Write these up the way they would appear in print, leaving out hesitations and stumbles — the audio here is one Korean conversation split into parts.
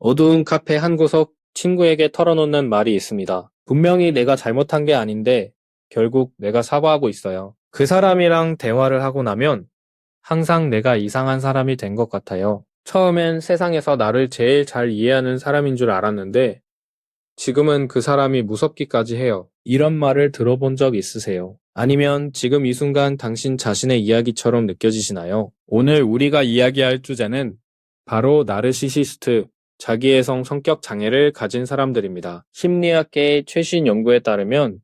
어두운 카페 한 구석 친구에게 털어놓는 말이 있습니다. 분명히 내가 잘못한 게 아닌데 결국 내가 사과하고 있어요. 그 사람이랑 대화를 하고 나면 항상 내가 이상한 사람이 된 것 같아요. 처음엔 세상에서 나를 제일 잘 이해하는 사람인 줄 알았는데 지금은 그 사람이 무섭기까지 해요. 이런 말을 들어본 적 있으세요? 아니면 지금 이 순간 당신 자신의 이야기처럼 느껴지시나요? 오늘 우리가 이야기할 주제는 바로 나르시시스트, 자기애성 성격 장애를 가진 사람들입니다. 심리학계의 최신 연구에 따르면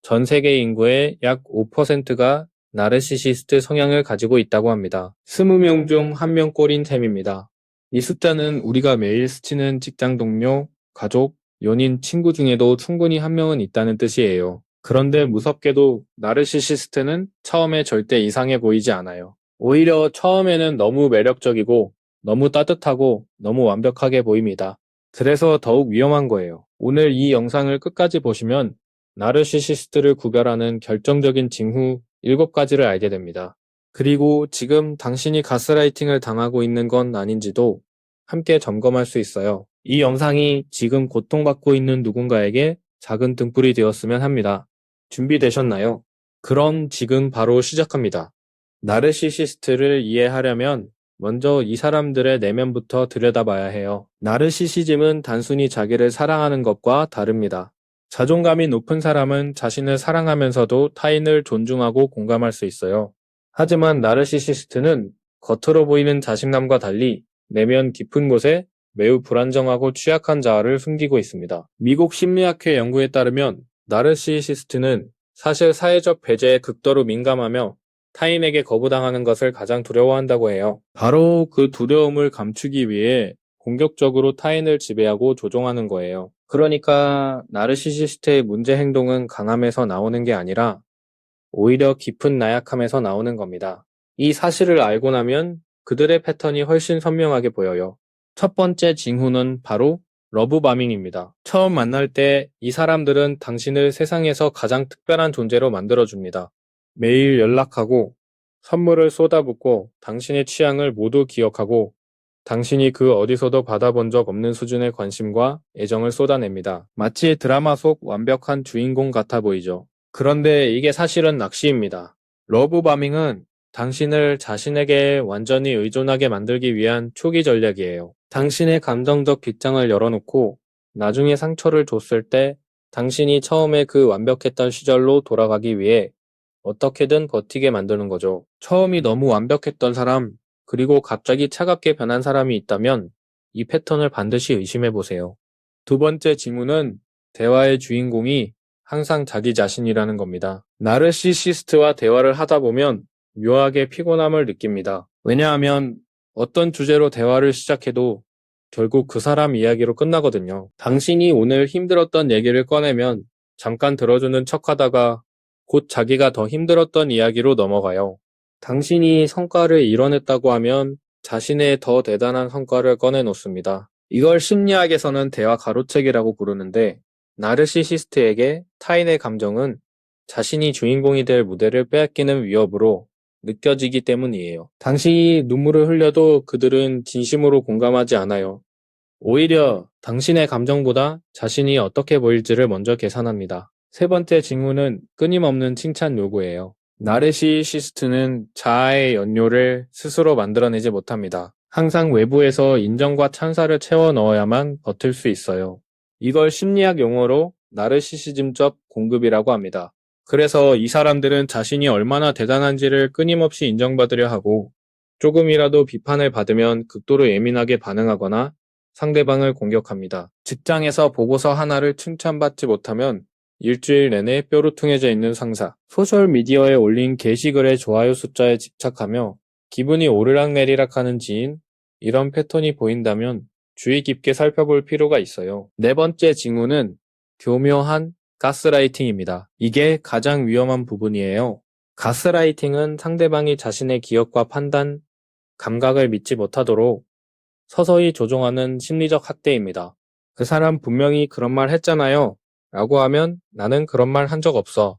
전 세계 인구의 약 5%가 나르시시스트 성향을 가지고 있다고 합니다. 20명 중 1명꼴인 셈입니다. 이 숫자는 우리가 매일 스치는 직장 동료, 가족, 연인, 친구 중에도 충분히 한 명은 있다는 뜻이에요. 그런데 무섭게도 나르시시스트는 처음에 절대 이상해 보이지 않아요. 오히려 처음에는 너무 매력적이고 너무 따뜻하고 너무 완벽하게 보입니다. 그래서 더욱 위험한 거예요. 오늘 이 영상을 끝까지 보시면 나르시시스트를 구별하는 결정적인 징후 7가지를 알게 됩니다. 그리고 지금 당신이 가스라이팅을 당하고 있는 건 아닌지도 함께 점검할 수 있어요. 이 영상이 지금 고통받고 있는 누군가에게 작은 등불이 되었으면 합니다. 준비되셨나요? 그럼 지금 바로 시작합니다. 나르시시스트를 이해하려면 먼저 이 사람들의 내면부터 들여다봐야 해요. 나르시시즘은 단순히 자기를 사랑하는 것과 다릅니다. 자존감이 높은 사람은 자신을 사랑하면서도 타인을 존중하고 공감할 수 있어요. 하지만 나르시시스트는 겉으로 보이는 자신감과 달리 내면 깊은 곳에 매우 불안정하고 취약한 자아를 숨기고 있습니다. 미국 심리학회 연구에 따르면 나르시시스트는 사실 사회적 배제에 극도로 민감하며 타인에게 거부당하는 것을 가장 두려워한다고 해요. 바로 그 두려움을 감추기 위해 공격적으로 타인을 지배하고 조종하는 거예요. 그러니까 나르시시스트의 문제 행동은 강함에서 나오는 게 아니라 오히려 깊은 나약함에서 나오는 겁니다. 이 사실을 알고 나면 그들의 패턴이 훨씬 선명하게 보여요. 첫 번째 징후는 바로 러브바밍입니다. 처음 만날 때 이 사람들은 당신을 세상에서 가장 특별한 존재로 만들어줍니다. 매일 연락하고 선물을 쏟아붓고 당신의 취향을 모두 기억하고 당신이 그 어디서도 받아본 적 없는 수준의 관심과 애정을 쏟아냅니다. 마치 드라마 속 완벽한 주인공 같아 보이죠. 그런데 이게 사실은 낚시입니다. 러브바밍은 당신을 자신에게 완전히 의존하게 만들기 위한 초기 전략이에요. 당신의 감정적 빗장을 열어놓고 나중에 상처를 줬을 때 당신이 처음에 그 완벽했던 시절로 돌아가기 위해 어떻게든 버티게 만드는 거죠. 처음이 너무 완벽했던 사람, 그리고 갑자기 차갑게 변한 사람이 있다면 이 패턴을 반드시 의심해 보세요. 두 번째 징후는 대화의 주인공이 항상 자기 자신이라는 겁니다. 나르시시스트와 대화를 하다 보면 묘하게 피곤함을 느낍니다. 왜냐하면 어떤 주제로 대화를 시작해도 결국 그 사람 이야기로 끝나거든요. 당신이 오늘 힘들었던 얘기를 꺼내면 잠깐 들어주는 척 하다가 곧 자기가 더 힘들었던 이야기로 넘어가요. 당신이 성과를 이뤄냈다고 하면 자신의 더 대단한 성과를 꺼내놓습니다. 이걸 심리학에서는 대화 가로채기라고 부르는데 나르시시스트에게 타인의 감정은 자신이 주인공이 될 무대를 빼앗기는 위협으로 느껴지기 때문이에요. 당신이 눈물을 흘려도 그들은 진심으로 공감하지 않아요. 오히려 당신의 감정보다 자신이 어떻게 보일지를 먼저 계산합니다. 세 번째 징후는 끊임없는 칭찬 요구예요. 나르시시스트는 자아의 연료를 스스로 만들어내지 못합니다. 항상 외부에서 인정과 찬사를 채워 넣어야만 버틸 수 있어요. 이걸 심리학 용어로 나르시시즘적 공급이라고 합니다. 그래서 이 사람들은 자신이 얼마나 대단한지를 끊임없이 인정받으려 하고 조금이라도 비판을 받으면 극도로 예민하게 반응하거나 상대방을 공격합니다. 직장에서 보고서 하나를 칭찬받지 못하면 일주일 내내 뾰루퉁해져 있는 상사, 소셜미디어에 올린 게시글의 좋아요 숫자에 집착하며 기분이 오르락내리락하는 지인, 이런 패턴이 보인다면 주의 깊게 살펴볼 필요가 있어요. 네 번째 징후는 교묘한 가스라이팅입니다. 이게 가장 위험한 부분이에요. 가스라이팅은 상대방이 자신의 기억과 판단, 감각을 믿지 못하도록 서서히 조종하는 심리적 학대입니다. 그 사람 분명히 그런 말 했잖아요. 라고 하면 나는 그런 말 한 적 없어.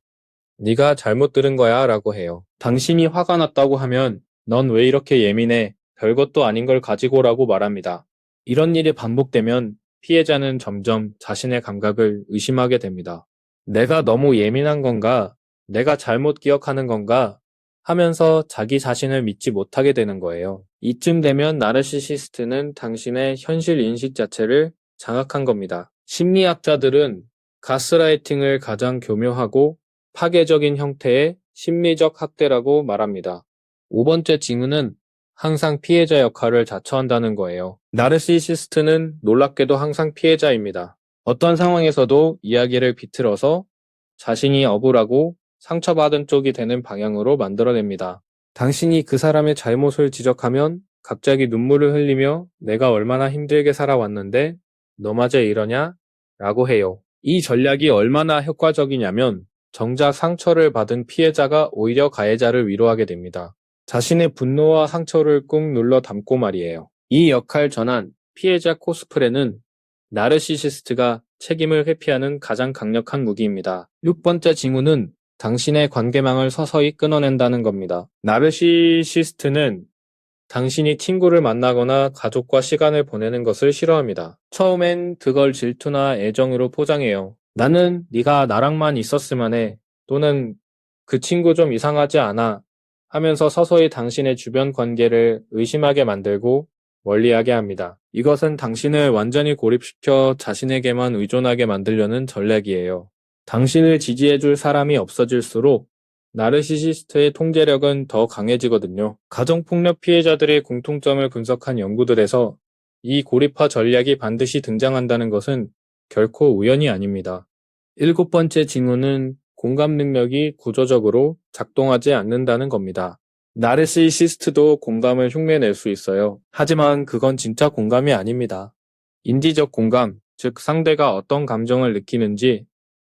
네가 잘못 들은 거야 라고 해요. 당신이 화가 났다고 하면 넌 왜 이렇게 예민해? 별것도 아닌 걸 가지고라고 말합니다. 이런 일이 반복되면 피해자는 점점 자신의 감각을 의심하게 됩니다. 내가 너무 예민한 건가? 내가 잘못 기억하는 건가? 하면서 자기 자신을 믿지 못하게 되는 거예요. 이쯤 되면 나르시시스트는 당신의 현실 인식 자체를 장악한 겁니다. 심리학자들은 가스라이팅을 가장 교묘하고 파괴적인 형태의 심리적 학대라고 말합니다. 5번째 징후는 항상 피해자 역할을 자처한다는 거예요. 나르시시스트는 놀랍게도 항상 피해자입니다. 어떤 상황에서도 이야기를 비틀어서 자신이 억울하고 상처받은 쪽이 되는 방향으로 만들어냅니다. 당신이 그 사람의 잘못을 지적하면 갑자기 눈물을 흘리며 내가 얼마나 힘들게 살아왔는데 너마저 이러냐? 라고 해요. 이 전략이 얼마나 효과적이냐면 정작 상처를 받은 피해자가 오히려 가해자를 위로하게 됩니다. 자신의 분노와 상처를 꾹 눌러 담고 말이에요. 이 역할 전환, 피해자 코스프레는 나르시시스트가 책임을 회피하는 가장 강력한 무기입니다. 6번째 징후는 당신의 관계망을 서서히 끊어낸다는 겁니다. 나르시시스트는 당신이 친구를 만나거나 가족과 시간을 보내는 것을 싫어합니다. 처음엔 그걸 질투나 애정으로 포장해요. 나는 네가 나랑만 있었으면 해. 또는 그 친구 좀 이상하지 않아. 하면서 서서히 당신의 주변 관계를 의심하게 만들고 멀리하게 합니다. 이것은 당신을 완전히 고립시켜 자신에게만 의존하게 만들려는 전략이에요. 당신을 지지해줄 사람이 없어질수록 나르시시스트의 통제력은 더 강해지거든요. 가정폭력 피해자들의 공통점을 분석한 연구들에서 이 고립화 전략이 반드시 등장한다는 것은 결코 우연이 아닙니다. 7번째 징후는 공감 능력이 구조적으로 작동하지 않는다는 겁니다. 나르시시스트도 공감을 흉내낼 수 있어요. 하지만 그건 진짜 공감이 아닙니다. 인지적 공감, 즉 상대가 어떤 감정을 느끼는지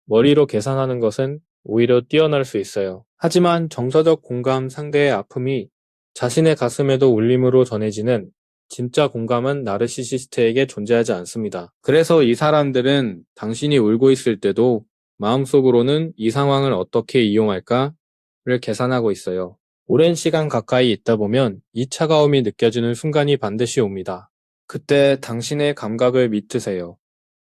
머리로 계산하는 것은 오히려 뛰어날 수 있어요. 하지만 정서적 공감, 상대의 아픔이 자신의 가슴에도 울림으로 전해지는 진짜 공감은 나르시시스트에게 존재하지 않습니다. 그래서 이 사람들은 당신이 울고 있을 때도 마음속으로는 이 상황을 어떻게 이용할까를 계산하고 있어요. 오랜 시간 가까이 있다 보면 이 차가움이 느껴지는 순간이 반드시 옵니다. 그때 당신의 감각을 믿으세요.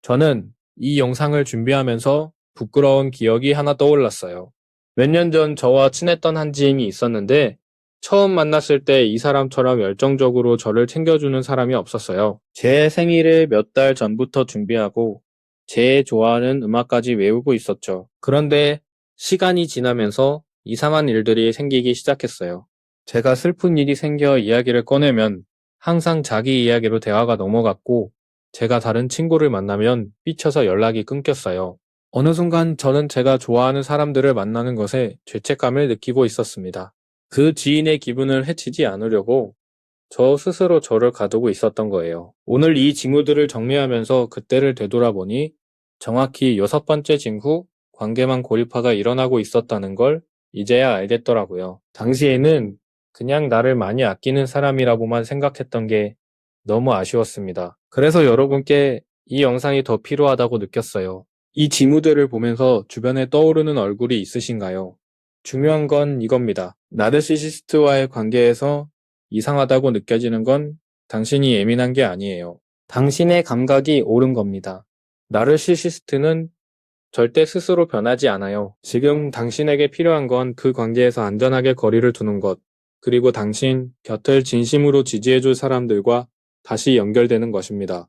저는 이 영상을 준비하면서 부끄러운 기억이 하나 떠올랐어요. 몇 년 전 저와 친했던 한 지인이 있었는데 처음 만났을 때 이 사람처럼 열정적으로 저를 챙겨주는 사람이 없었어요. 제 생일을 몇 달 전부터 준비하고 제 좋아하는 음악까지 외우고 있었죠. 그런데 시간이 지나면서 이상한 일들이 생기기 시작했어요. 제가 슬픈 일이 생겨 이야기를 꺼내면 항상 자기 이야기로 대화가 넘어갔고 제가 다른 친구를 만나면 삐쳐서 연락이 끊겼어요. 어느 순간 저는 제가 좋아하는 사람들을 만나는 것에 죄책감을 느끼고 있었습니다. 그 지인의 기분을 해치지 않으려고 저 스스로 저를 가두고 있었던 거예요. 오늘 이 징후들을 정리하면서 그때를 되돌아보니 정확히 6번째 징후, 관계망 고립화가 일어나고 있었다는 걸 이제야 알겠더라고요. 당시에는 그냥 나를 많이 아끼는 사람이라고만 생각했던 게 너무 아쉬웠습니다. 그래서 여러분께 이 영상이 더 필요하다고 느꼈어요. 이 징후들을 보면서 주변에 떠오르는 얼굴이 있으신가요? 중요한 건 이겁니다. 나르시시스트와의 관계에서 이상하다고 느껴지는 건 당신이 예민한 게 아니에요. 당신의 감각이 옳은 겁니다. 나르시시스트는 절대 스스로 변하지 않아요. 지금 당신에게 필요한 건 그 관계에서 안전하게 거리를 두는 것, 그리고 당신 곁을 진심으로 지지해줄 사람들과 다시 연결되는 것입니다.